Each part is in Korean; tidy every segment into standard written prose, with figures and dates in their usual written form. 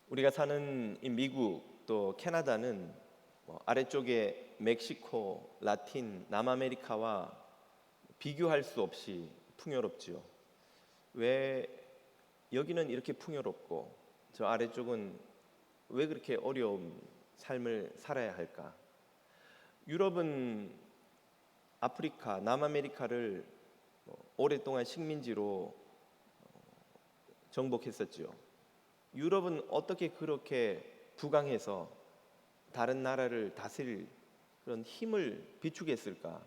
우리가 사는 이 미국 또 캐나다는 아래쪽에 멕시코, 라틴, 남아메리카와 비교할 수 없이 풍요롭지요. 왜 여기는 이렇게 풍요롭고 저 아래쪽은 왜 그렇게 어려운 삶을 살아야 할까? 유럽은 아프리카, 남아메리카를 오랫동안 식민지로 정복했었지요. 유럽은 어떻게 그렇게 부강해서 다른 나라를 다스릴 그런 힘을 비추겠을까?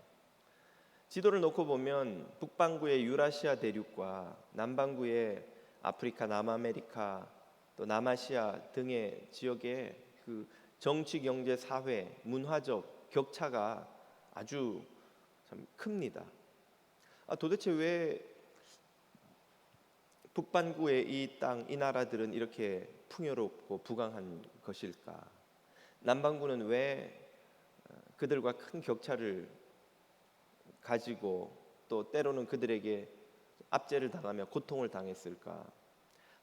지도를 놓고 보면 북반구의 유라시아 대륙과 남반구의 아프리카, 남아메리카, 또 남아시아 등의 지역의 그 정치, 경제, 사회, 문화적 격차가 아주 참 큽니다. 도대체 왜 북반구의 이 땅, 이 나라들은 이렇게 풍요롭고 부강한 것일까? 남반구는 왜 그들과 큰 격차를 가지고 또 때로는 그들에게 압제를 당하며 고통을 당했을까?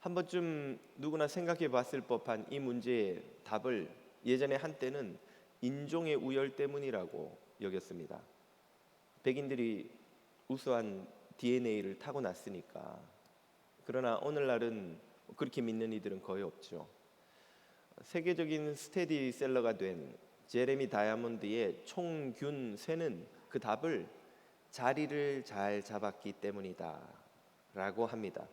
한 번쯤 누구나 생각해 봤을 법한 이 문제의 답을 예전에 한때는 인종의 우열 때문이라고 여겼습니다. 백인들이 우수한 DNA를 타고났으니까. 그러나 오늘날은 그렇게 믿는 이들은 거의 없죠. 세계적인 스테디셀러가 된 제레미 다이아몬드의 총균 쇠는 그 답을 자리를 잘 잡았기 때문이다 라고 합니다.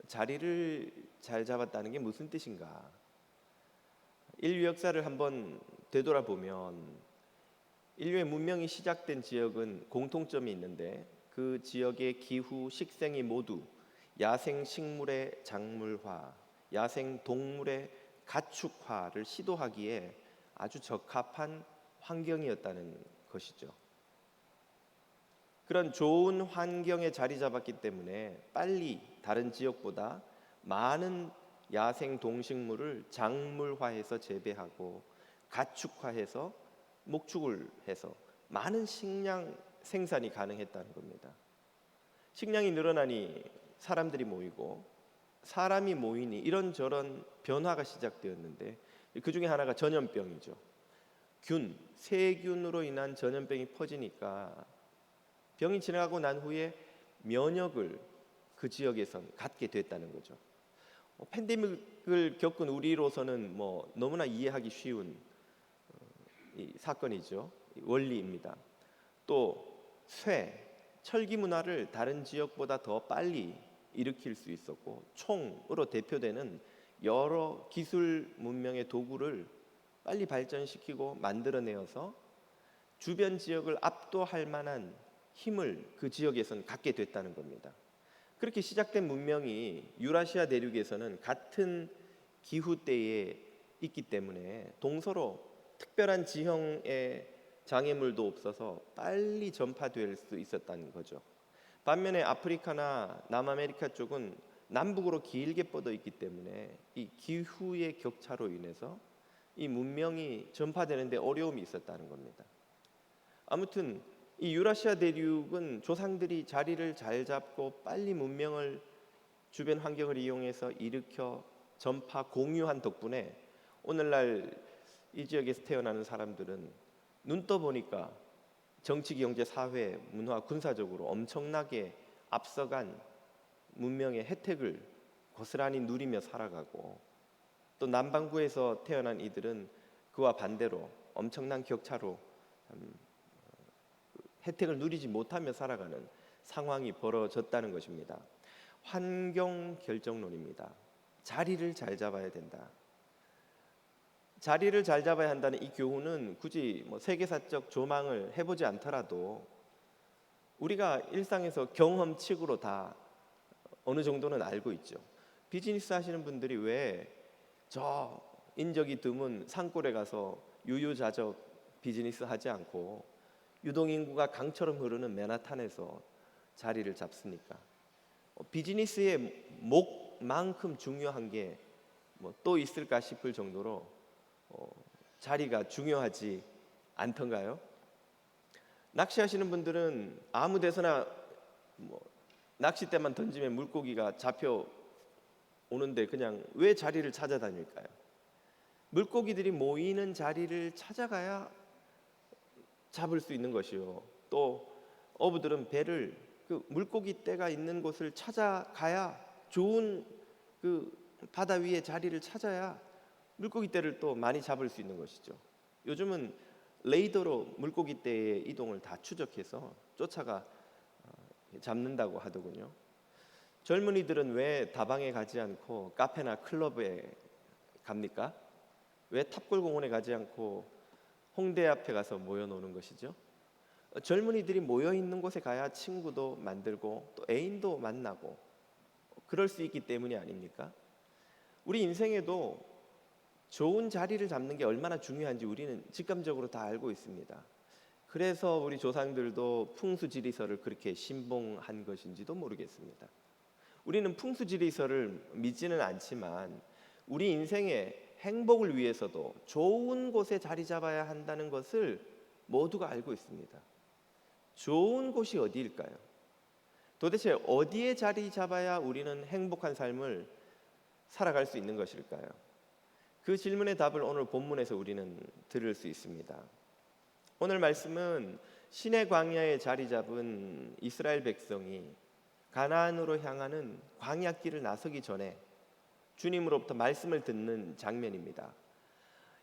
자리를 잘 잡았다는 게 무슨 뜻인가? 인류 역사를 한번 되돌아보면 인류의 문명이 시작된 지역은 공통점이 있는데 그 지역의 기후, 식생이 모두 야생 식물의 작물화, 야생 동물의 가축화를 시도하기에 아주 적합한 환경이었다는 것이죠. 그런 좋은 환경에 자리 잡았기 때문에 빨리 다른 지역보다 많은 야생 동식물을 작물화해서 재배하고 가축화해서 목축을 해서 많은 식량 생산이 가능했다는 겁니다. 식량이 늘어나니 사람들이 모이고 사람이 모이니 이런저런 변화가 시작되었는데 그 중에 하나가 전염병이죠. 세균으로 인한 전염병이 퍼지니까 병이 지나가고 난 후에 면역을 그 지역에선 갖게 됐다는 거죠. 팬데믹을 겪은 우리로서는 너무나 이해하기 쉬운 이 사건이죠. 원리입니다. 또 철기 문화를 다른 지역보다 더 빨리 일으킬 수 있었고 총으로 대표되는 여러 기술 문명의 도구를 빨리 발전시키고 만들어내어서 주변 지역을 압도할 만한 힘을 그 지역에서는 갖게 됐다는 겁니다. 그렇게 시작된 문명이 유라시아 대륙에서는 같은 기후대에 있기 때문에 동서로 특별한 지형의 장애물도 없어서 빨리 전파될 수 있었다는 거죠. 반면에 아프리카나 남아메리카 쪽은 남북으로 길게 뻗어 있기 때문에 이 기후의 격차로 인해서 이 문명이 전파되는데 어려움이 있었다는 겁니다. 아무튼 이 유라시아 대륙은 조상들이 자리를 잘 잡고 빨리 문명을 주변 환경을 이용해서 일으켜 전파 공유한 덕분에 오늘날 이 지역에서 태어나는 사람들은 눈 떠보니까 정치, 경제, 사회, 문화, 군사적으로 엄청나게 앞서간 문명의 혜택을 고스란히 누리며 살아가고 또 남반구에서 태어난 이들은 그와 반대로 엄청난 격차로 혜택을 누리지 못하며 살아가는 상황이 벌어졌다는 것입니다. 환경 결정론입니다. 자리를 잘 잡아야 된다. 자리를 잘 잡아야 한다는 이 교훈은 굳이 세계사적 조망을 해보지 않더라도 우리가 일상에서 경험칙으로 다 어느 정도는 알고 있죠. 비즈니스 하시는 분들이 왜 저 인적이 드문 산골에 가서 유유자적 비즈니스 하지 않고 유동인구가 강처럼 흐르는 맨하탄에서 자리를 잡습니까? 비즈니스의 목만큼 중요한 게 또 있을까 싶을 정도로 자리가 중요하지 않던가요? 낚시하시는 분들은 아무 데서나 낚싯대만 던지면 물고기가 잡혀 오는데 그냥 왜 자리를 찾아다닐까요? 물고기들이 모이는 자리를 찾아가야 잡을 수 있는 것이요. 또 어부들은 배를 그 물고기 떼가 있는 곳을 찾아가야 좋은 그 바다 위에 자리를 찾아야 물고기 떼를 또 많이 잡을 수 있는 것이죠. 요즘은 레이더로 물고기 떼의 이동을 다 추적해서 쫓아가 잡는다고 하더군요. 젊은이들은 왜 다방에 가지 않고 카페나 클럽에 갑니까? 왜 탑골공원에 가지 않고 홍대 앞에 가서 모여 노는 것이죠? 젊은이들이 모여 있는 곳에 가야 친구도 만들고 또 애인도 만나고 그럴 수 있기 때문이 아닙니까? 우리 인생에도 좋은 자리를 잡는 게 얼마나 중요한지 우리는 직감적으로 다 알고 있습니다. 그래서 우리 조상들도 풍수지리설을 그렇게 신봉한 것인지도 모르겠습니다. 우리는 풍수지리설을 믿지는 않지만 우리 인생의 행복을 위해서도 좋은 곳에 자리 잡아야 한다는 것을 모두가 알고 있습니다. 좋은 곳이 어디일까요? 도대체 어디에 자리 잡아야 우리는 행복한 삶을 살아갈 수 있는 것일까요? 그 질문의 답을 오늘 본문에서 우리는 들을 수 있습니다. 오늘 말씀은 시내 광야에 자리 잡은 이스라엘 백성이 가나안으로 향하는 광야길을 나서기 전에 주님으로부터 말씀을 듣는 장면입니다.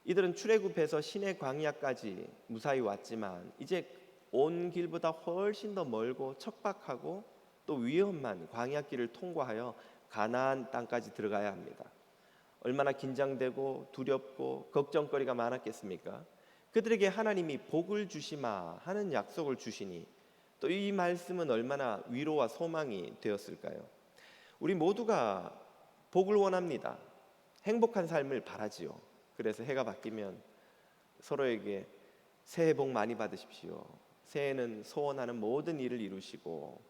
이들은 출애굽해서 시내 광야까지 무사히 왔지만 이제 온 길보다 훨씬 더 멀고 척박하고 또 위험한 광야길을 통과하여 가나안 땅까지 들어가야 합니다. 얼마나 긴장되고 두렵고 걱정거리가 많았겠습니까? 그들에게 하나님이 복을 주시마 하는 약속을 주시니 또 이 말씀은 얼마나 위로와 소망이 되었을까요? 우리 모두가 복을 원합니다. 행복한 삶을 바라지요. 그래서 해가 바뀌면 서로에게 새해 복 많이 받으십시오. 새해는 소원하는 모든 일을 이루시고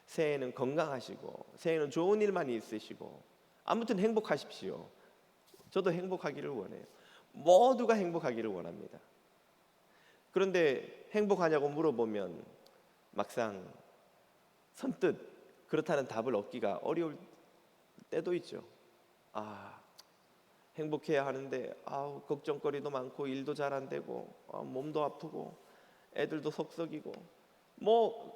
새해는 건강하시고 새해는 좋은 일만 있으시고 아무튼 행복하십시오. 저도 행복하기를 원해요. 모두가 행복하기를 원합니다. 그런데 행복하냐고 물어보면 막상 선뜻 그렇다는 답을 얻기가 어려울 때도 있죠. 행복해야 하는데 걱정거리도 많고 일도 잘 안 되고 몸도 아프고 애들도 속썩이고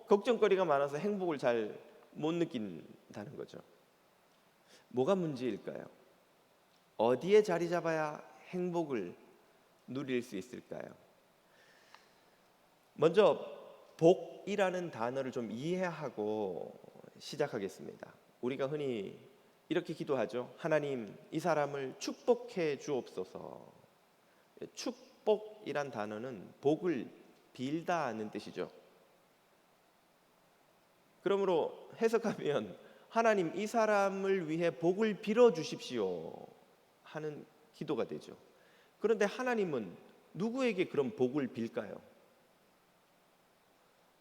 걱정거리가 많아서 행복을 잘 못 느낀다는 거죠. 뭐가 문제일까요? 어디에 자리 잡아야 행복을 누릴 수 있을까요? 먼저 복이라는 단어를 좀 이해하고 시작하겠습니다. 우리가 흔히 이렇게 기도하죠. 하나님, 이 사람을 축복해 주옵소서. 축복이란 단어는 복을 빌다는 뜻이죠. 그러므로 해석하면 하나님, 이 사람을 위해 복을 빌어 주십시오 하는 기도가 되죠. 그런데 하나님은 누구에게 그런 복을 빌까요?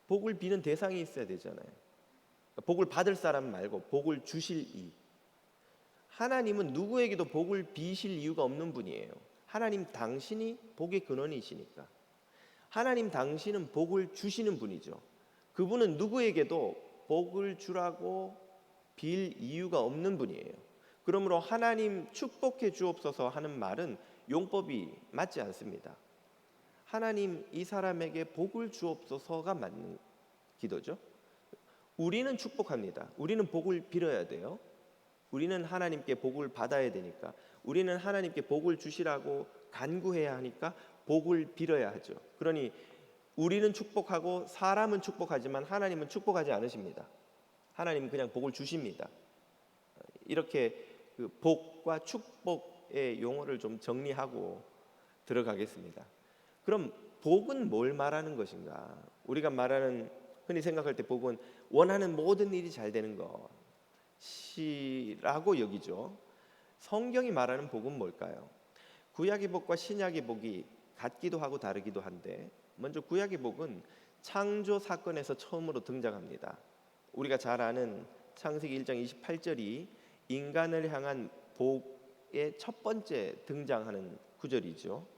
복을 비는 대상이 있어야 되잖아요. 복을 받을 사람 말고 복을 주실 이. 하나님은 누구에게도 복을 비실 이유가 없는 분이에요. 하나님 당신이 복의 근원이시니까. 하나님 당신은 복을 주시는 분이죠. 그분은 누구에게도 복을 주라고 빌 이유가 없는 분이에요. 그러므로 하나님 축복해 주옵소서 하는 말은 용법이 맞지 않습니다. 하나님, 이 사람에게 복을 주옵소서가 맞는 기도죠. 우리는 축복합니다. 우리는 복을 빌어야 돼요. 우리는 하나님께 복을 받아야 되니까, 우리는 하나님께 복을 주시라고 간구해야 하니까 복을 빌어야 하죠. 그러니 우리는 축복하고 사람은 축복하지만 하나님은 축복하지 않으십니다. 하나님은 그냥 복을 주십니다. 이렇게 그 복과 축복의 용어를 좀 정리하고 들어가겠습니다. 그럼 복은 뭘 말하는 것인가? 우리가 말하는, 흔히 생각할 때 복은 원하는 모든 일이 잘 되는 것이라고 여기죠. 성경이 말하는 복은 뭘까요? 구약의 복과 신약의 복이 같기도 하고 다르기도 한데, 먼저 구약의 복은 창조 사건에서 처음으로 등장합니다. 우리가 잘 아는 창세기 1장 28절이 인간을 향한 복의 첫 번째 등장하는 구절이죠.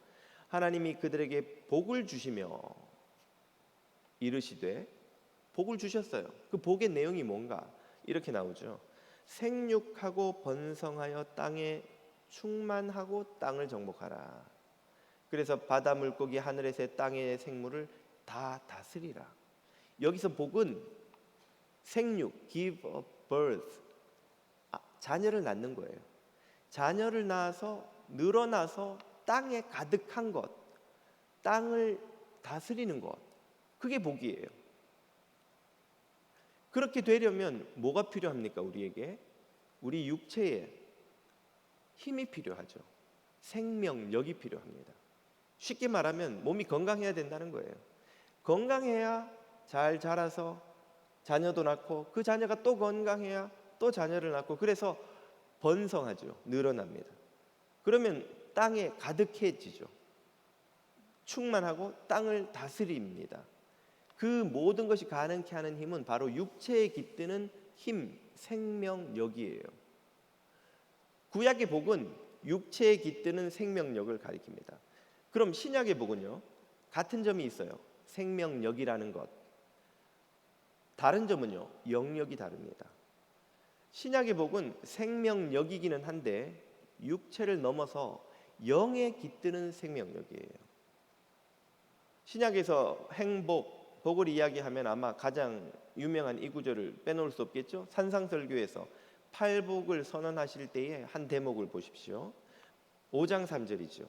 하나님이 그들에게 복을 주시며 이르시되, 복을 주셨어요. 그 복의 내용이 뭔가? 이렇게 나오죠. 생육하고 번성하여 땅에 충만하고 땅을 정복하라. 그래서 바다 물고기, 하늘의 새, 땅의 생물을 다 다스리라. 여기서 복은 생육, give a birth, 자녀를 낳는 거예요. 자녀를 낳아서 늘어나서 땅에 가득한 것, 땅을 다스리는 것, 그게 복이에요. 그렇게 되려면 뭐가 필요합니까? 우리에게 우리 육체에 힘이 필요하죠. 생명력이 필요합니다. 쉽게 말하면 몸이 건강해야 된다는 거예요. 건강해야 잘 자라서 자녀도 낳고, 그 자녀가 또 건강해야 또 자녀를 낳고, 그래서 번성하죠. 늘어납니다. 그러면 땅에 가득해지죠. 충만하고 땅을 다스립니다. 그 모든 것이 가능케 하는 힘은 바로 육체에 깃드는 힘, 생명력이에요. 구약의 복은 육체에 깃드는 생명력을 가리킵니다. 그럼 신약의 복은요? 같은 점이 있어요. 생명력이라는 것. 다른 점은요, 영역이 다릅니다. 신약의 복은 생명력이기는 한데 육체를 넘어서 영에 깃드는 생명력이에요. 신약에서 행복, 복을 이야기하면 아마 가장 유명한 이 구절을 빼놓을 수 없겠죠. 산상설교에서 팔복을 선언하실 때의 한 대목을 보십시오. 5장 3절이죠.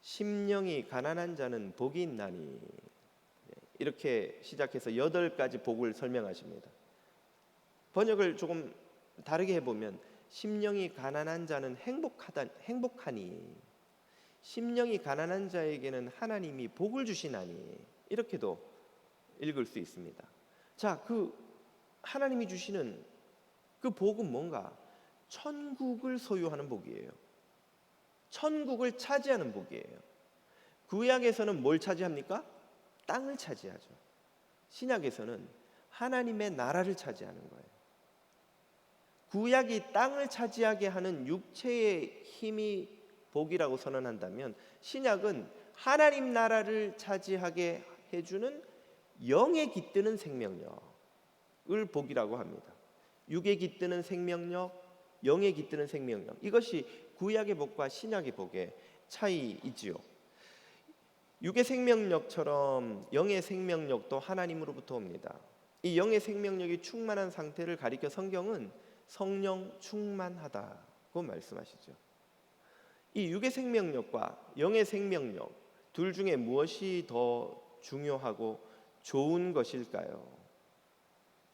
심령이 가난한 자는 복이 있나니. 이렇게 시작해서 8가지 복을 설명하십니다. 번역을 조금 다르게 해보면 심령이 가난한 자는 행복하니, 심령이 가난한 자에게는 하나님이 복을 주시나니, 이렇게도 읽을 수 있습니다. 자, 그 하나님이 주시는 그 복은 뭔가? 천국을 소유하는 복이에요. 천국을 차지하는 복이에요. 구약에서는 뭘 차지합니까? 땅을 차지하죠. 신약에서는 하나님의 나라를 차지하는 거예요. 구약이 땅을 차지하게 하는 육체의 힘이 복이라고 선언한다면, 신약은 하나님 나라를 차지하게 해주는 영에 깃드는 생명력을 복이라고 합니다. 육에 깃드는 생명력, 영에 깃드는 생명력, 이것이 구약의 복과 신약의 복의 차이이지요. 육의 생명력처럼 영의 생명력도 하나님으로부터 옵니다. 이 영의 생명력이 충만한 상태를 가리켜 성경은 성령 충만하다고 말씀하시죠. 이 육의 생명력과 영의 생명력 둘 중에 무엇이 더 중요하고 좋은 것일까요?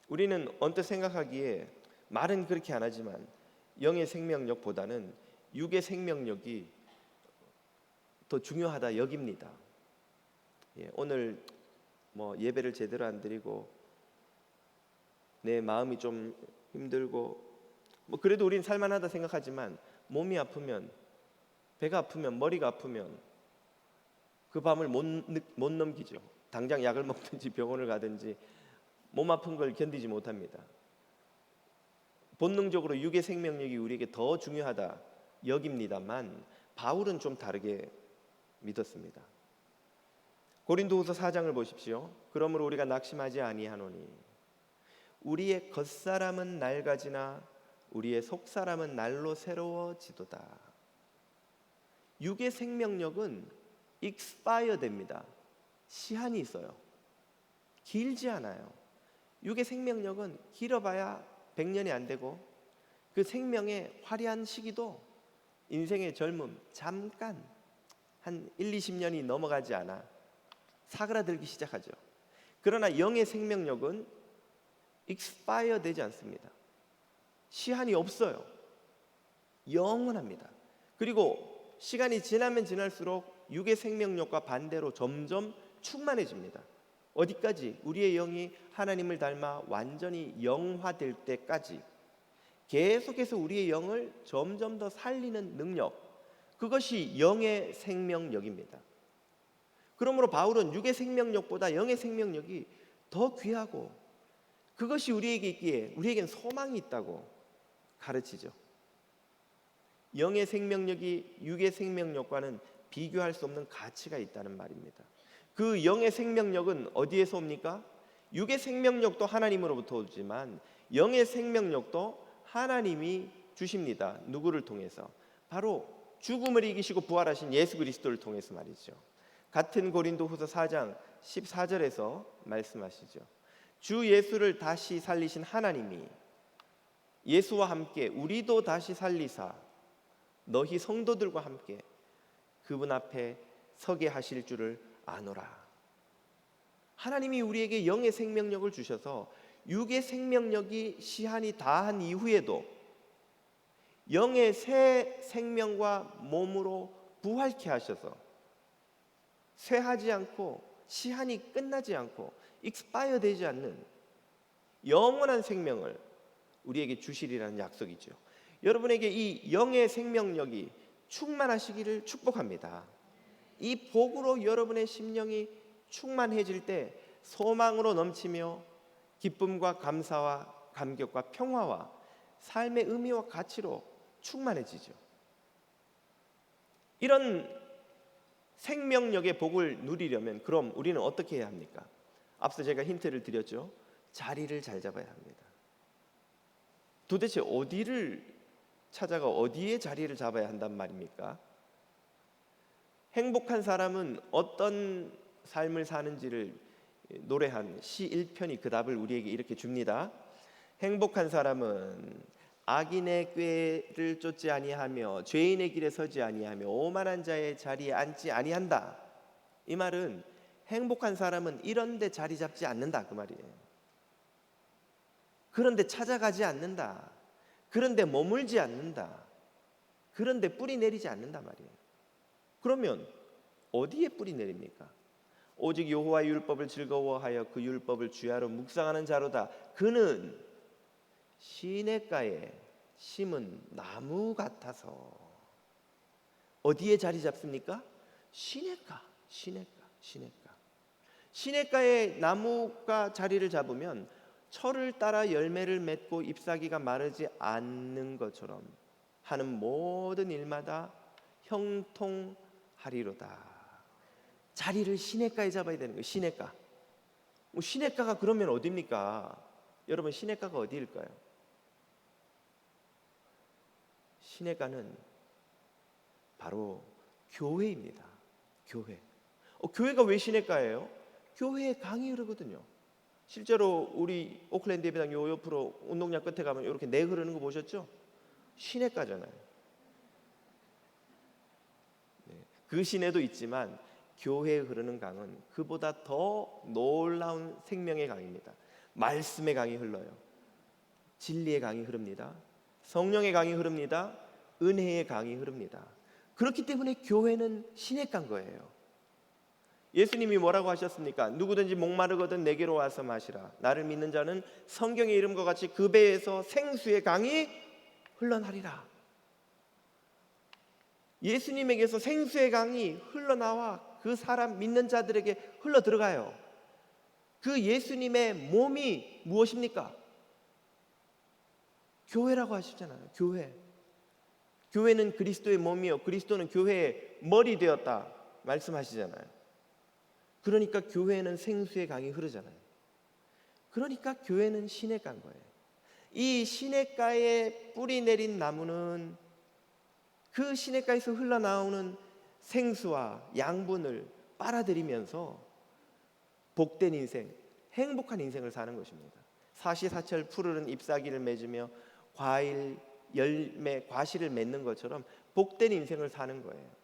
우리는 언뜻 생각하기에 말은 그렇게 안 하지만 영의 생명력보다는 육의 생명력이 더 중요하다 여깁니다. 오늘 예배를 제대로 안 드리고 내 마음이 좀 힘들고 그래도 우린 살만하다 생각하지만, 몸이 아프면, 배가 아프면, 머리가 아프면 그 밤을 못 넘기죠. 당장 약을 먹든지 병원을 가든지 몸 아픈 걸 견디지 못합니다. 본능적으로 육의 생명력이 우리에게 더 중요하다 여깁니다만, 바울은 좀 다르게 믿었습니다. 고린도후서 4장을 보십시오. 그러므로 우리가 낙심하지 아니하노니 우리의 겉사람은 낡아지나 우리의 속사람은 날로 새로워지도다. 육의 생명력은 expire 됩니다. 시한이 있어요. 길지 않아요. 육의 생명력은 길어봐야 100년이 안 되고, 그 생명의 화려한 시기도 인생의 젊음 잠깐 한 1, 20년이 넘어가지 않아 사그라들기 시작하죠. 그러나 영의 생명력은 expire 되지 않습니다. 시한이 없어요. 영원합니다. 그리고 시간이 지나면 지날수록 육의 생명력과 반대로 점점 충만해집니다. 어디까지? 우리의 영이 하나님을 닮아 완전히 영화될 때까지 계속해서 우리의 영을 점점 더 살리는 능력, 그것이 영의 생명력입니다. 그러므로 바울은 육의 생명력보다 영의 생명력이 더 귀하고, 그것이 우리에게 있기에 우리에겐 소망이 있다고 가르치죠. 영의 생명력이 육의 생명력과는 비교할 수 없는 가치가 있다는 말입니다. 그 영의 생명력은 어디에서 옵니까? 육의 생명력도 하나님으로부터 오지만 영의 생명력도 하나님이 주십니다. 누구를 통해서? 바로 죽음을 이기시고 부활하신 예수 그리스도를 통해서 말이죠. 같은 고린도후서 4장 14절에서 말씀하시죠. 주 예수를 다시 살리신 하나님이 예수와 함께 우리도 다시 살리사 너희 성도들과 함께 그분 앞에 서게 하실 줄을 아노라. 하나님이 우리에게 영의 생명력을 주셔서 육의 생명력이 시한이 다한 이후에도 영의 새 생명과 몸으로 부활케 하셔서 쇠하지 않고 시한이 끝나지 않고 익스파이어 되지 않는 영원한 생명을 우리에게 주시리라는 약속이죠. 여러분에게 이 영의 생명력이 충만하시기를 축복합니다. 이 복으로 여러분의 심령이 충만해질 때 소망으로 넘치며 기쁨과 감사와 감격과 평화와 삶의 의미와 가치로 충만해지죠. 이런 생명력의 복을 누리려면 그럼 우리는 어떻게 해야 합니까? 앞서 제가 힌트를 드렸죠. 자리를 잘 잡아야 합니다. 도대체 어디를 찾아가 어디에 자리를 잡아야 한단 말입니까? 행복한 사람은 어떤 삶을 사는지를 노래한 시 1편이 그 답을 우리에게 이렇게 줍니다. 행복한 사람은 악인의 꾀를 쫓지 아니하며 죄인의 길에 서지 아니하며 오만한 자의 자리에 앉지 아니한다. 이 말은 행복한 사람은 이런 데 자리 잡지 않는다 그 말이에요. 그런 데 찾아가지 않는다. 그런 데 머물지 않는다. 그런 데 뿌리 내리지 않는다 말이에요. 그러면 어디에 뿌리 내립니까? 오직 여호와의 율법을 즐거워하여 그 율법을 주야로 묵상하는 자로다. 그는 시냇가에 심은 나무 같아서. 어디에 자리 잡습니까? 시냇가. 시냇가에 나무가 자리를 잡으면 철을 따라 열매를 맺고 잎사귀가 마르지 않는 것처럼 하는 모든 일마다 형통하리로다. 자리를 시냇가에 잡아야 되는 거예요. 시냇가. 시냇가가 그러면 어디입니까? 여러분 시냇가가 어디일까요? 시냇가는 바로 교회입니다. 교회. 교회가 왜 시냇가예요? 교회에 강이 흐르거든요. 실제로 우리 오클랜드 예배당 요 옆으로 운동장 끝에 가면 이렇게 내 흐르는 거 보셨죠? 시냇가잖아요. 네. 그 시내도 있지만 교회에 흐르는 강은 그보다 더 놀라운 생명의 강입니다. 말씀의 강이 흘러요. 진리의 강이 흐릅니다. 성령의 강이 흐릅니다. 은혜의 강이 흐릅니다. 그렇기 때문에 교회는 시냇가인 거예요. 예수님이 뭐라고 하셨습니까? 누구든지 목마르거든 내게로 와서 마시라. 나를 믿는 자는 성경의 이름과 같이 그 배에서 생수의 강이 흘러나리라. 예수님에게서 생수의 강이 흘러나와 그 사람 믿는 자들에게 흘러 들어가요. 그 예수님의 몸이 무엇입니까? 교회라고 하시잖아요. 교회. 교회는 그리스도의 몸이요 그리스도는 교회의 머리 되었다 말씀하시잖아요. 그러니까 교회는 생수의 강이 흐르잖아요. 그러니까 교회는 시냇가인 거예요. 이 시냇가에 뿌리 내린 나무는 그 시냇가에서 흘러나오는 생수와 양분을 빨아들이면서 복된 인생, 행복한 인생을 사는 것입니다. 사시사철 푸르른 잎사귀를 맺으며 과일, 열매, 과실을 맺는 것처럼 복된 인생을 사는 거예요.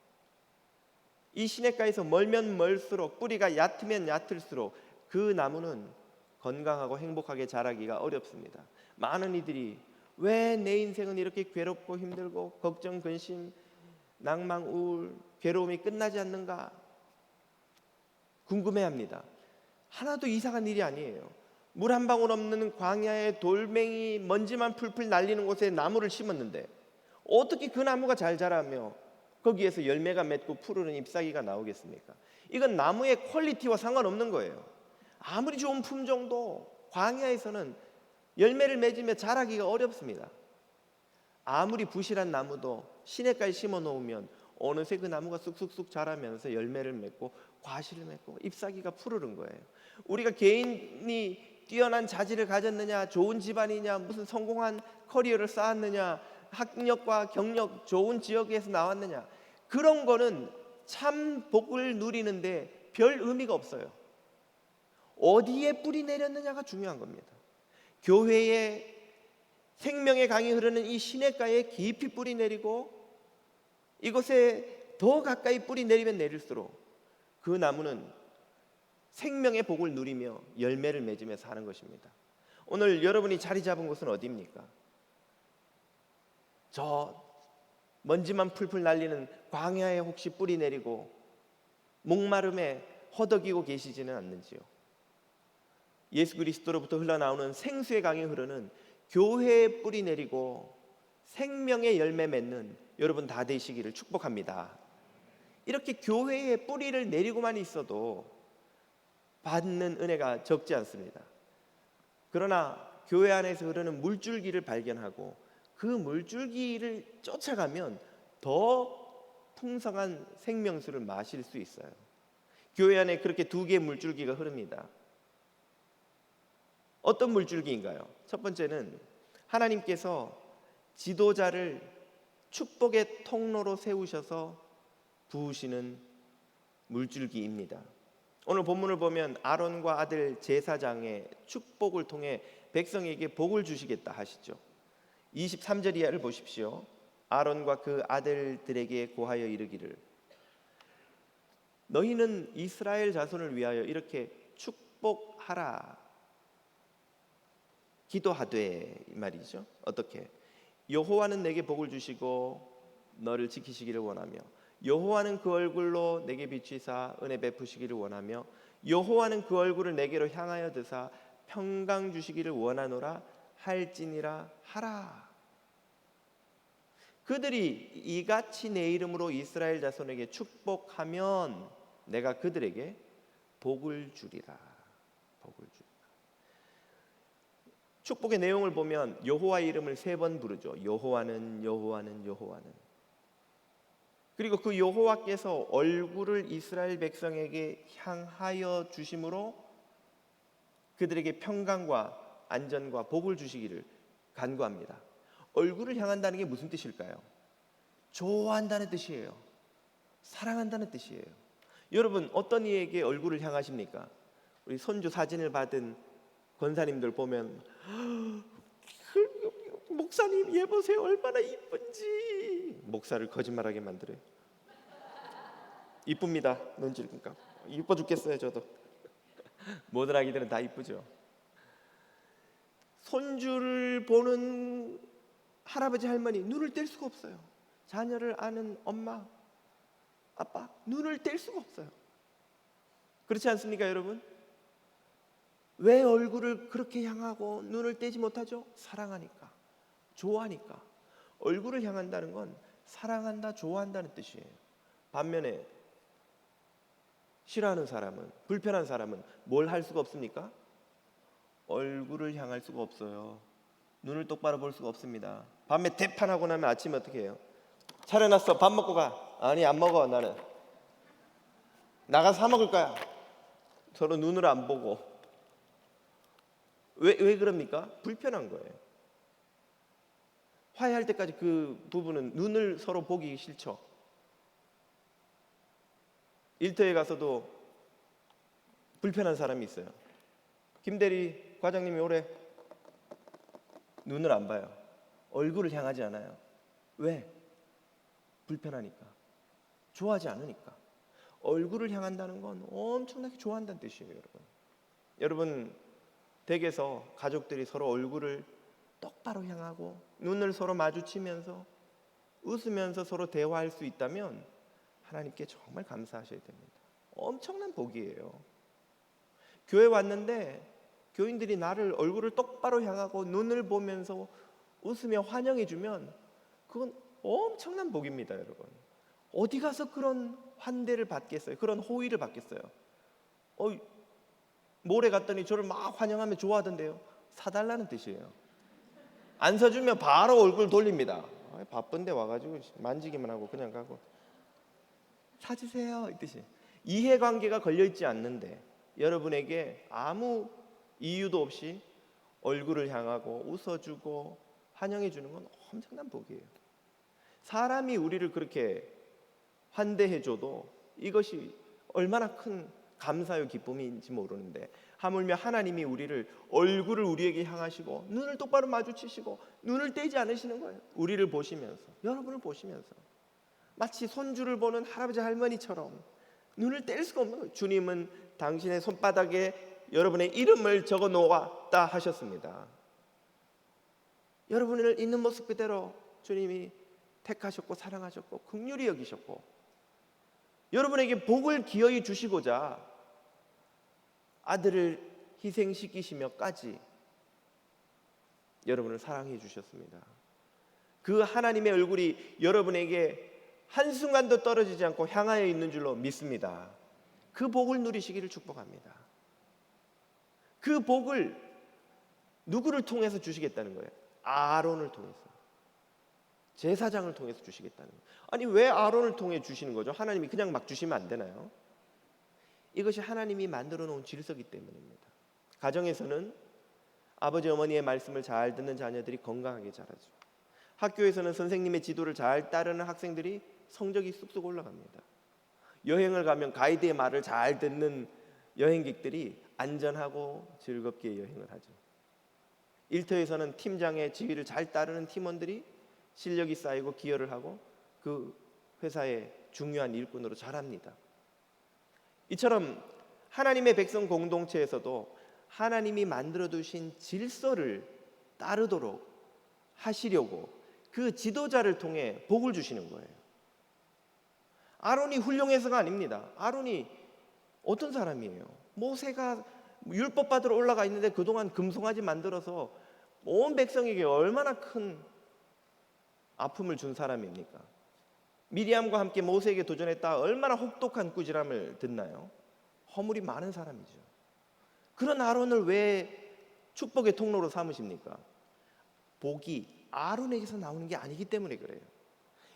이 시냇가에서 멀면 멀수록 뿌리가 얕으면 얕을수록 그 나무는 건강하고 행복하게 자라기가 어렵습니다. 많은 이들이 왜 내 인생은 이렇게 괴롭고 힘들고 걱정, 근심, 낭망, 우울, 괴로움이 끝나지 않는가 궁금해합니다. 하나도 이상한 일이 아니에요. 물 한 방울 없는 광야에 돌멩이 먼지만 풀풀 날리는 곳에 나무를 심었는데 어떻게 그 나무가 잘 자라며 거기에서 열매가 맺고 푸르른 잎사귀가 나오겠습니까? 이건 나무의 퀄리티와 상관없는 거예요. 아무리 좋은 품종도 광야에서는 열매를 맺으며 자라기가 어렵습니다. 아무리 부실한 나무도 시냇가에 심어 놓으면 어느새 그 나무가 쑥쑥쑥 자라면서 열매를 맺고 과실을 맺고 잎사귀가 푸르른 거예요. 우리가 개인이 뛰어난 자질을 가졌느냐, 좋은 집안이냐, 무슨 성공한 커리어를 쌓았느냐, 학력과 경력 좋은 지역에서 나왔느냐, 그런 거는 참 복을 누리는데 별 의미가 없어요. 어디에 뿌리 내렸느냐가 중요한 겁니다. 교회에 생명의 강이 흐르는 이 시냇가에 깊이 뿌리 내리고 이곳에 더 가까이 뿌리 내리면 내릴수록 그 나무는 생명의 복을 누리며 열매를 맺으며 사는 것입니다. 오늘 여러분이 자리 잡은 곳은 어디입니까? 저 먼지만 풀풀 날리는 광야에 혹시 뿌리 내리고 목마름에 허덕이고 계시지는 않는지요? 예수 그리스도로부터 흘러나오는 생수의 강이 흐르는 교회에 뿌리 내리고 생명의 열매 맺는 여러분 다 되시기를 축복합니다. 이렇게 교회에 뿌리를 내리고만 있어도 받는 은혜가 적지 않습니다. 그러나 교회 안에서 흐르는 물줄기를 발견하고 그 물줄기를 쫓아가면 더 풍성한 생명수를 마실 수 있어요. 교회 안에 그렇게 두 개의 물줄기가 흐릅니다. 어떤 물줄기인가요? 첫 번째는 하나님께서 지도자를 축복의 통로로 세우셔서 부으시는 물줄기입니다. 오늘 본문을 보면 아론과 아들 제사장의 축복을 통해 백성에게 복을 주시겠다 하시죠. 23절 이하를 보십시오. 아론과 그 아들들에게 고하여 이르기를 너희는 이스라엘 자손을 위하여 이렇게 축복하라 기도하되, 이 말이죠. 어떻게? 여호와는 내게 복을 주시고 너를 지키시기를 원하며 여호와는 그 얼굴로 내게 비추사 은혜 베푸시기를 원하며 여호와는 그 얼굴을 내게로 향하여 드사 평강 주시기를 원하노라 할지니라 하라. 그들이 이같이 내 이름으로 이스라엘 자손에게 축복하면 내가 그들에게 복을 주리라. 복을 주리라. 축복의 내용을 보면 여호와의 이름을 3번 부르죠. 여호와는 여호와는 여호와는. 그리고 그 여호와께서 얼굴을 이스라엘 백성에게 향하여 주심으로 그들에게 평강과 안전과 복을 주시기를 간구합니다. 얼굴을 향한다는 게 무슨 뜻일까요? 좋아한다는 뜻이에요. 사랑한다는 뜻이에요. 여러분 어떤 이에게 얼굴을 향하십니까? 우리 손주 사진을 받은 권사님들 보면 목사님 얘 보세요 얼마나 이쁜지. 목사를 거짓말하게 만들어요. 이쁩니다. 눈질그니까 이뻐 죽겠어요. 저도 모든 아기들은 다 이쁘죠. 손주를 보는 할아버지 할머니 눈을 뗄 수가 없어요. 자녀를 아는 엄마 아빠 눈을 뗄 수가 없어요. 그렇지 않습니까 여러분? 왜 얼굴을 그렇게 향하고 눈을 떼지 못하죠? 사랑하니까, 좋아하니까. 얼굴을 향한다는 건 사랑한다, 좋아한다는 뜻이에요. 반면에 싫어하는 사람은, 불편한 사람은 뭘 할 수가 없습니까? 얼굴을 향할 수가 없어요. 눈을 똑바로 볼 수가 없습니다. 밤에 대판하고 나면 아침에 어떻게 해요? 차려놨어, 밥 먹고 가. 아니 안 먹어, 나는 나가서 사 먹을 거야. 서로 눈을 안 보고. 왜 그럽니까? 불편한 거예요. 화해할 때까지 그 부부는 눈을 서로 보기 싫죠. 일터에 가서도 불편한 사람이 있어요. 김대리 과장님이 올해 눈을 안 봐요. 얼굴을 향하지 않아요. 왜? 불편하니까, 좋아하지 않으니까. 얼굴을 향한다는 건 엄청나게 좋아한다는 뜻이에요. 여러분 댁에서 가족들이 서로 얼굴을 똑바로 향하고 눈을 서로 마주치면서 웃으면서 서로 대화할 수 있다면 하나님께 정말 감사하셔야 됩니다. 엄청난 복이에요. 교회 왔는데 교인들이 나를 얼굴을 똑바로 향하고 눈을 보면서 웃으며 환영해 주면 그건 엄청난 복입니다. 여러분 어디 가서 그런 환대를 받겠어요? 그런 호의를 받겠어요? 모레 갔더니 저를 막 환영하며 좋아하던데요. 사달라는 뜻이에요. 안 사주면 바로 얼굴 돌립니다. 바쁜데 와가지고 만지기만 하고 그냥 가고. 사주세요 이 뜻이에요. 이해관계가 걸려있지 않는데 여러분에게 아무 이유도 없이 얼굴을 향하고 웃어주고 환영해 주는 건 엄청난 복이에요. 사람이 우리를 그렇게 환대해 줘도 이것이 얼마나 큰 감사요 기쁨인지 모르는데, 하물며 하나님이 우리를 얼굴을 우리에게 향하시고 눈을 똑바로 마주치시고 눈을 떼지 않으시는 거예요. 우리를 보시면서, 여러분을 보시면서 마치 손주를 보는 할아버지 할머니처럼 눈을 뗄 수가 없는 거예요. 주님은 당신의 손바닥에 여러분의 이름을 적어 놓았다 하셨습니다. 여러분을 있는 모습 그대로 주님이 택하셨고 사랑하셨고 긍휼히 여기셨고, 여러분에게 복을 기어이 주시고자 아들을 희생시키시며까지 여러분을 사랑해 주셨습니다. 그 하나님의 얼굴이 여러분에게 한순간도 떨어지지 않고 향하여 있는 줄로 믿습니다. 그 복을 누리시기를 축복합니다. 그 복을 누구를 통해서 주시겠다는 거예요? 아론을 통해서, 제사장을 통해서 주시겠다는 거예요. 아니, 왜 아론을 통해 주시는 거죠? 하나님이 그냥 막 주시면 안 되나요? 이것이 하나님이 만들어 놓은 질서이기 때문입니다. 가정에서는 아버지 어머니의 말씀을 잘 듣는 자녀들이 건강하게 자라죠. 학교에서는 선생님의 지도를 잘 따르는 학생들이 성적이 쑥쑥 올라갑니다. 여행을 가면 가이드의 말을 잘 듣는 여행객들이 안전하고 즐겁게 여행을 하죠. 일터에서는 팀장의 지휘를 잘 따르는 팀원들이 실력이 쌓이고 기여를 하고 그 회사의 중요한 일꾼으로 자랍니다. 이처럼 하나님의 백성 공동체에서도 하나님이 만들어 두신 질서를 따르도록 하시려고 그 지도자를 통해 복을 주시는 거예요. 아론이 훌륭해서가 아닙니다. 아론이 어떤 사람이에요? 모세가 율법 받으러 올라가 있는데 그동안 금송아지 만들어서 온 백성에게 얼마나 큰 아픔을 준 사람입니까? 미리암과 함께 모세에게 도전했다 얼마나 혹독한 꾸지람을 듣나요? 허물이 많은 사람이죠. 그런 아론을 왜 축복의 통로로 삼으십니까? 복이 아론에게서 나오는 게 아니기 때문에 그래요.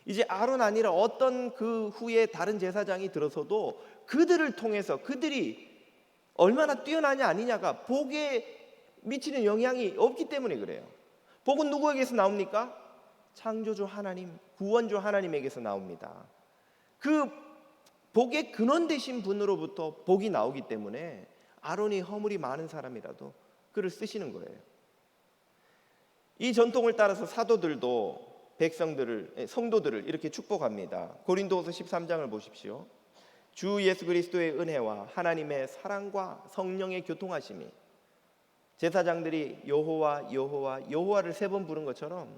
이제 아론 아니라 어떤 그 후에 다른 제사장이 들어서도 그들을 통해서 그들이 얼마나 뛰어나냐 아니냐가 복에 미치는 영향이 없기 때문에 그래요. 복은 누구에게서 나옵니까? 창조주 하나님, 구원주 하나님에게서 나옵니다. 그 복의 근원 되신 분으로부터 복이 나오기 때문에 아론이 허물이 많은 사람이라도 그를 쓰시는 거예요. 이 전통을 따라서 사도들도 백성들을, 성도들을 이렇게 축복합니다. 고린도후서 13장을 보십시오. 주 예수 그리스도의 은혜와 하나님의 사랑과 성령의 교통하심이, 제사장들이 여호와 여호와 여호와를 3번 부른 것처럼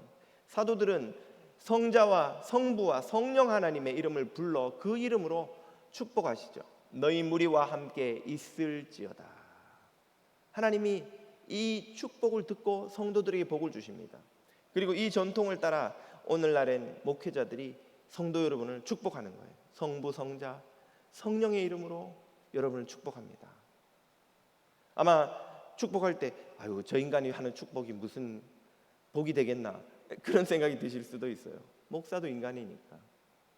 사도들은 성자와 성부와 성령 하나님의 이름을 불러 그 이름으로 축복하시죠. 너희 무리와 함께 있을지어다. 하나님이 이 축복을 듣고 성도들에게 복을 주십니다. 그리고 이 전통을 따라 오늘날엔 목회자들이 성도 여러분을 축복하는 거예요. 성부, 성자, 성령의 이름으로 여러분을 축복합니다. 아마 축복할 때 아유, 저 인간이 하는 축복이 무슨 복이 되겠나, 그런 생각이 드실 수도 있어요. 목사도 인간이니까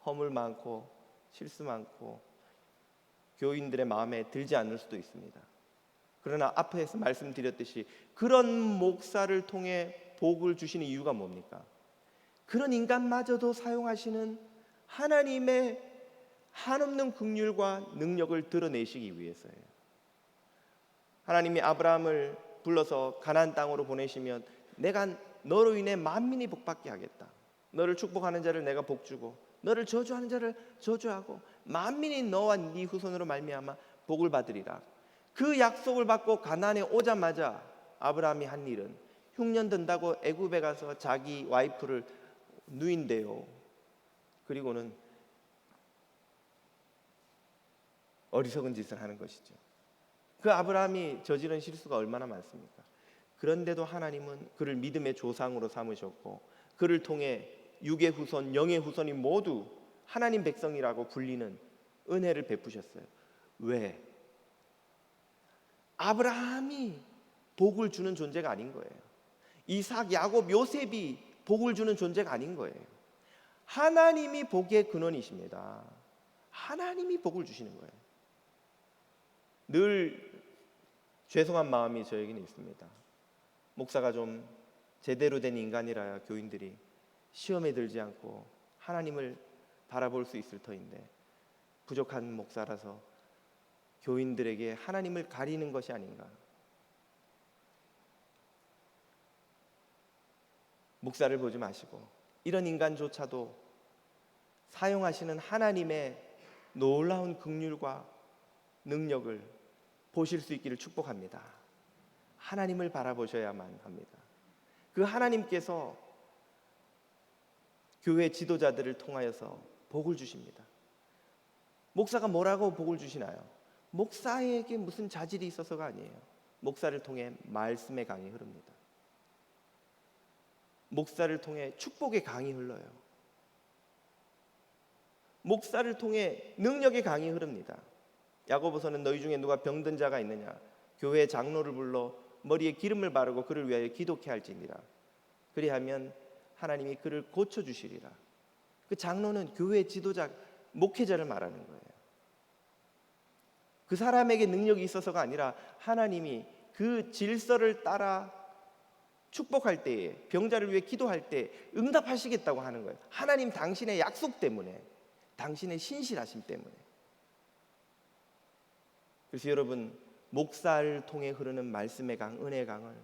허물 많고 실수 많고 교인들의 마음에 들지 않을 수도 있습니다. 그러나 앞에서 말씀드렸듯이 그런 목사를 통해 복을 주시는 이유가 뭡니까? 그런 인간마저도 사용하시는 하나님의 한없는 긍휼과 능력을 드러내시기 위해서예요. 하나님이 아브라함을 불러서 가나안 땅으로 보내시면 내가 너로 인해 만민이 복받게 하겠다. 너를 축복하는 자를 내가 복주고 너를 저주하는 자를 저주하고 만민이 너와 네 후손으로 말미암아 복을 받으리라. 그 약속을 받고 가나안에 오자마자 아브라함이 한 일은 흉년 든다고 애굽에 가서 자기 와이프를 누인대요. 그리고는 어리석은 짓을 하는 것이죠. 그 아브라함이 저지른 실수가 얼마나 많습니까? 그런데도 하나님은 그를 믿음의 조상으로 삼으셨고 그를 통해 육의 후손, 영의 후손이 모두 하나님 백성이라고 불리는 은혜를 베푸셨어요. 왜? 아브라함이 복을 주는 존재가 아닌 거예요. 이삭, 야곱, 요셉이 복을 주는 존재가 아닌 거예요. 하나님이 복의 근원이십니다. 하나님이 복을 주시는 거예요. 늘 죄송한 마음이 저에게는 있습니다. 목사가 좀 제대로 된 인간이라야 교인들이 시험에 들지 않고 하나님을 바라볼 수 있을 터인데 부족한 목사라서 교인들에게 하나님을 가리는 것이 아닌가. 목사를 보지 마시고 이런 인간조차도 사용하시는 하나님의 놀라운 긍휼과 능력을 보실 수 있기를 축복합니다. 하나님을 바라보셔야만 합니다. 그 하나님께서 교회 지도자들을 통하여서 복을 주십니다. 목사가 뭐라고 복을 주시나요? 목사에게 무슨 자질이 있어서가 아니에요. 목사를 통해 말씀의 강이 흐릅니다. 목사를 통해 축복의 강이 흘러요. 목사를 통해 능력의 강이 흐릅니다. 야고보서는 너희 중에 누가 병든 자가 있느냐 교회 장로를 불러 머리에 기름을 바르고 그를 위하여 기도케 할지니라. 그리하면 하나님이 그를 고쳐주시리라. 그 장로는 교회 지도자 목회자를 말하는 거예요. 그 사람에게 능력이 있어서가 아니라 하나님이 그 질서를 따라 축복할 때에 병자를 위해 기도할 때 응답하시겠다고 하는 거예요. 하나님 당신의 약속 때문에, 당신의 신실하심 때문에. 그래서 여러분 목사를 통해 흐르는 말씀의 강, 은혜의 강을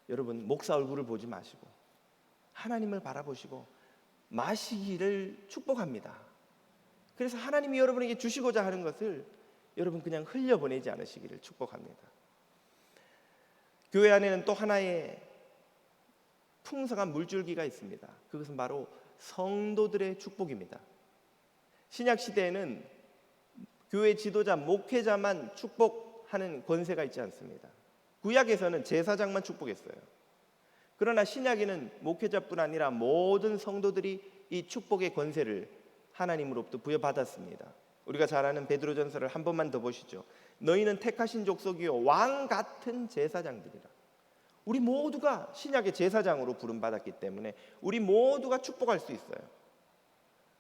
여러분 목사 얼굴을 보지 마시고 하나님을 바라보시고 마시기를 축복합니다. 그래서 하나님이 여러분에게 주시고자 하는 것을 여러분 그냥 흘려보내지 않으시기를 축복합니다. 교회 안에는 또 하나의 풍성한 물줄기가 있습니다. 그것은 바로 성도들의 축복입니다. 신약 시대에는 교회 지도자, 목회자만 축복하는 권세가 있지 않습니다. 구약에서는 제사장만 축복했어요. 그러나 신약에는 목회자뿐 아니라 모든 성도들이 이 축복의 권세를 하나님으로부터 부여받았습니다. 우리가 잘 아는 베드로전서를 한 번만 더 보시죠. 너희는 택하신 족속이요 왕 같은 제사장들이라. 우리 모두가 신약의 제사장으로 부름받았기 때문에 우리 모두가 축복할 수 있어요.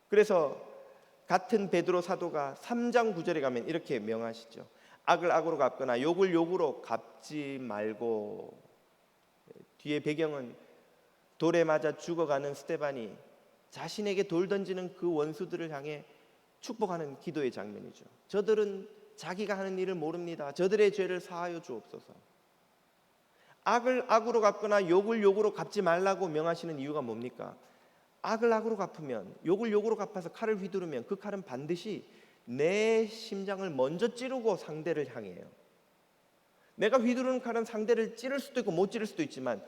그래서 같은 베드로 사도가 3장 9절에 가면 이렇게 명하시죠. 악을 악으로 갚거나 욕을 욕으로 갚지 말고. 뒤에 배경은 돌에 맞아 죽어가는 스데반이 자신에게 돌 던지는 그 원수들을 향해 축복하는 기도의 장면이죠. 저들은 자기가 하는 일을 모릅니다. 저들의 죄를 사하여 주옵소서. 악을 악으로 갚거나 욕을 욕으로 갚지 말라고 명하시는 이유가 뭡니까? 악을 악으로 갚으면, 욕을 욕으로 갚아서 칼을 휘두르면 그 칼은 반드시 내 심장을 먼저 찌르고 상대를 향해요. 내가 휘두르는 칼은 상대를 찌를 수도 있고 못 찌를 수도 있지만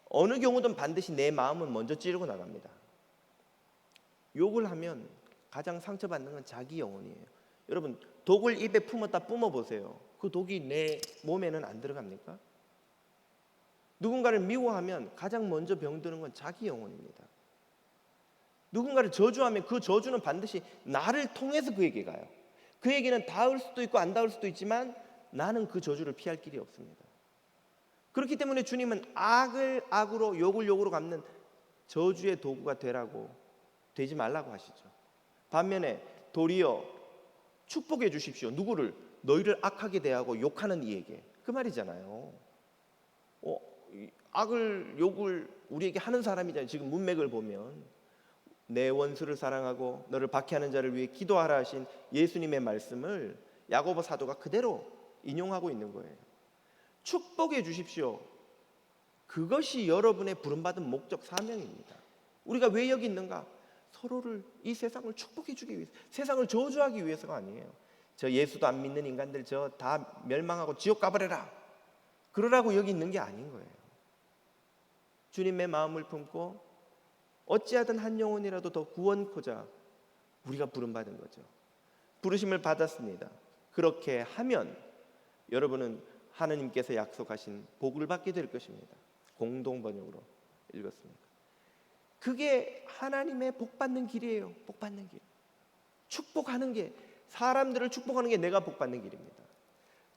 어느 경우든 반드시 내 마음은 먼저 찌르고 나갑니다. 욕을 하면 가장 상처받는 건 자기 영혼이에요. 여러분 독을 입에 품었다 뿜어보세요. 그 독이 내 몸에는 안 들어갑니까? 누군가를 미워하면 가장 먼저 병드는 건 자기 영혼입니다. 누군가를 저주하면 그 저주는 반드시 나를 통해서 그에게 가요. 그에게는 닿을 수도 있고 안 닿을 수도 있지만 나는 그 저주를 피할 길이 없습니다. 그렇기 때문에 주님은 악을 악으로 욕을 욕으로 갚는 저주의 도구가 되지 말라고 하시죠. 반면에 도리어 축복해 주십시오. 누구를? 너희를 악하게 대하고 욕하는 이에게. 그 말이잖아요. 악을 욕을 우리에게 하는 사람이잖아요. 지금 문맥을 보면 내 원수를 사랑하고 너를 박해하는 자를 위해 기도하라 하신 예수님의 말씀을 야고보 사도가 그대로 인용하고 있는 거예요. 축복해 주십시오. 그것이 여러분의 부름받은 목적 사명입니다. 우리가 왜 여기 있는가? 서로를, 이 세상을 축복해 주기 위해서, 세상을 저주하기 위해서가 아니에요. 저 예수도 안 믿는 인간들 저 다 멸망하고 지옥 가버려라 그러라고 여기 있는 게 아닌 거예요. 주님의 마음을 품고 어찌하든 한 영혼이라도 더 구원코자 우리가 부름받은 거죠. 부르심을 받았습니다. 그렇게 하면 여러분은 하나님께서 약속하신 복을 받게 될 것입니다. 공동번역으로 읽었습니다. 그게 하나님의 복받는 길이에요. 복받는 길. 축복하는 게, 사람들을 축복하는 게 내가 복받는 길입니다.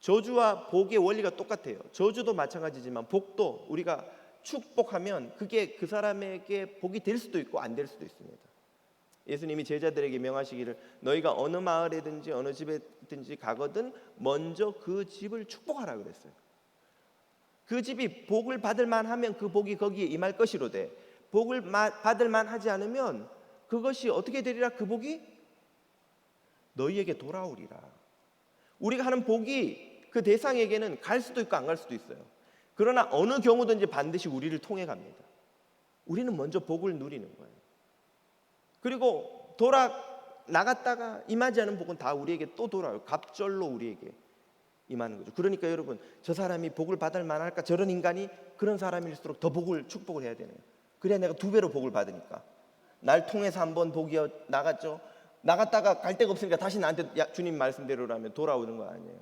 저주와 복의 원리가 똑같아요. 저주도 마찬가지지만 복도 우리가 축복하면 그게 그 사람에게 복이 될 수도 있고 안 될 수도 있습니다. 예수님이 제자들에게 명하시기를 너희가 어느 마을에든지 어느 집에든지 가거든 먼저 그 집을 축복하라 그랬어요. 그 집이 복을 받을 만하면 그 복이 거기에 임할 것이로되 복을 받을 만하지 않으면 그것이 어떻게 되리라? 그 복이 너희에게 돌아오리라. 우리가 하는 복이 그 대상에게는 갈 수도 있고 안 갈 수도 있어요. 그러나 어느 경우든지 반드시 우리를 통해 갑니다. 우리는 먼저 복을 누리는 거예요. 그리고 나갔다가 임하지 않은 복은 다 우리에게 또 돌아와요. 갑절로 우리에게 임하는 거죠. 그러니까 여러분, 저 사람이 복을 받을 만할까? 저런 인간이 그런 사람일수록 더 축복을 해야 되네요. 그래야 내가 2배로 복을 받으니까. 날 통해서 한번 복이 나갔죠. 나갔다가 갈 데가 없으니까 다시 나한테 주님 말씀대로라면 돌아오는 거 아니에요.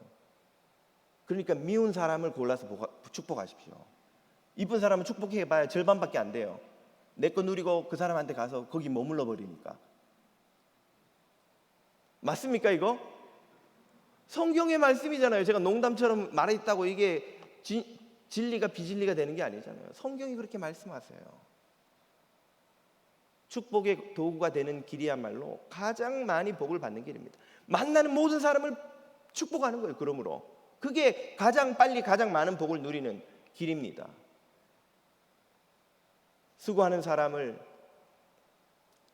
그러니까 미운 사람을 골라서 축복하십시오. 이쁜 사람은 축복해봐야 절반밖에 안 돼요. 내 거 누리고 그 사람한테 가서 거기 머물러 버리니까. 맞습니까 이거? 성경의 말씀이잖아요. 제가 농담처럼 말했다고 이게 진리가 비진리가 되는 게 아니잖아요. 성경이 그렇게 말씀하세요. 축복의 도구가 되는 길이야말로 가장 많이 복을 받는 길입니다. 만나는 모든 사람을 축복하는 거예요. 그러므로 그게 가장 빨리 가장 많은 복을 누리는 길입니다. 수고하는 사람을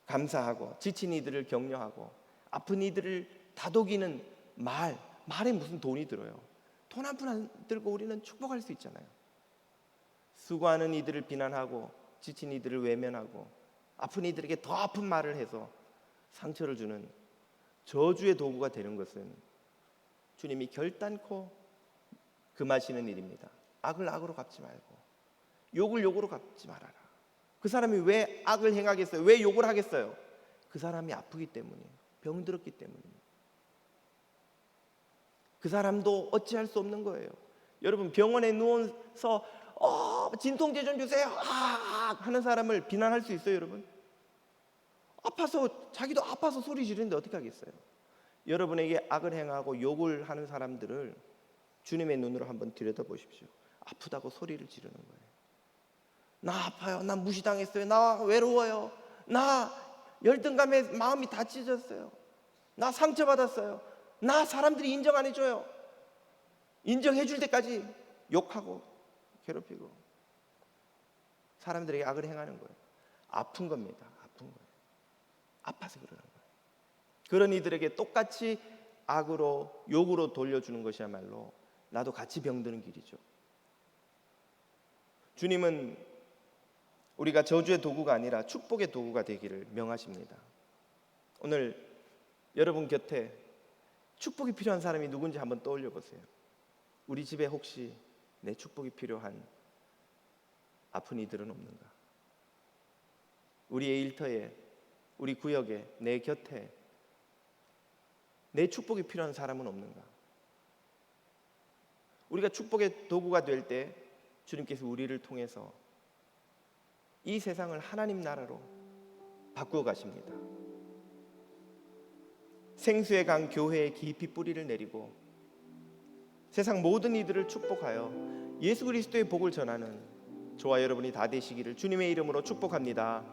감사하고 지친 이들을 격려하고 아픈 이들을 다독이는 말에 무슨 돈이 들어요? 돈 한 푼 안 들고 우리는 축복할 수 있잖아요. 수고하는 이들을 비난하고 지친 이들을 외면하고 아픈 이들에게 더 아픈 말을 해서 상처를 주는 저주의 도구가 되는 것은 주님이 결단코 금하시는 일입니다. 악을 악으로 갚지 말고 욕을 욕으로 갚지 말아라. 그 사람이 왜 악을 행하겠어요? 왜 욕을 하겠어요? 그 사람이 아프기 때문이에요. 병들었기 때문입니다. 그 사람도 어찌할 수 없는 거예요. 여러분, 병원에 누워서 진통제 좀 주세요 하는 사람을 비난할 수 있어요? 여러분, 자기도 아파서 소리 지르는데 어떻게 하겠어요? 여러분에게 악을 행하고 욕을 하는 사람들을 주님의 눈으로 한번 들여다보십시오. 아프다고 소리를 지르는 거예요. 나 아파요. 나 무시당했어요. 나 외로워요. 나 열등감에 마음이 다 찢어졌어요. 나 상처받았어요. 나 사람들이 인정 안 해줘요. 인정해 줄 때까지 욕하고 괴롭히고 사람들에게 악을 행하는 거예요. 아픈 겁니다. 아픈 거예요. 아파서 그러는 거예요. 그런 이들에게 똑같이 악으로 욕으로 돌려주는 것이야말로 나도 같이 병드는 길이죠. 주님은 우리가 저주의 도구가 아니라 축복의 도구가 되기를 명하십니다. 오늘 여러분 곁에 축복이 필요한 사람이 누군지 한번 떠올려 보세요. 우리 집에 혹시 내 축복이 필요한 아픈 이들은 없는가? 우리의 일터에, 우리 구역에, 내 곁에 내 축복이 필요한 사람은 없는가? 우리가 축복의 도구가 될 때 주님께서 우리를 통해서 이 세상을 하나님 나라로 바꾸어 가십니다. 생수의 강 교회에 깊이 뿌리를 내리고 세상 모든 이들을 축복하여 예수 그리스도의 복을 전하는 저와 여러분이 다 되시기를 주님의 이름으로 축복합니다.